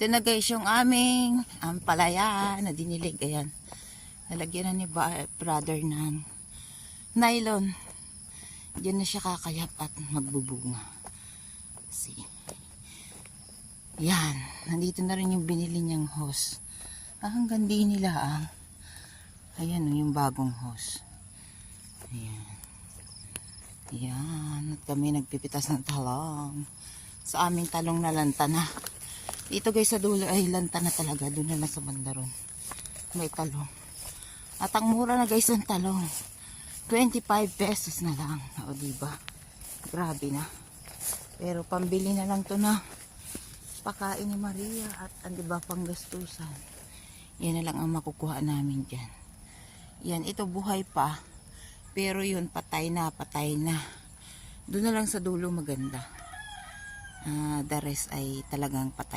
Ito na guys yung aming ampalaya na dinilig. Ayan. Nalagyan na ni brother ng nylon. Diyan na siya kakayap at magbubunga. See. Yan. Nandito na rin yung binili niyang hose. Hanggang di nila ayan yung bagong hose. Ayan. Ayan. At kami nagpipitas ng talong. Sa aming talong na lanta na. Dito guys sa dulo ay lanta na talaga. Doon na lang sa bandaron. May talong. At ang mura na guys ng talong. 25 pesos na lang. O diba? Grabe na. Pero pambili na lang to na pakain ni Maria at ang diba panggastusan. Yan na lang ang makukuha namin dyan. Yan, ito buhay pa. Pero yun, patay na, patay na. Doon na lang sa dulo maganda. The rest ay talagang patay.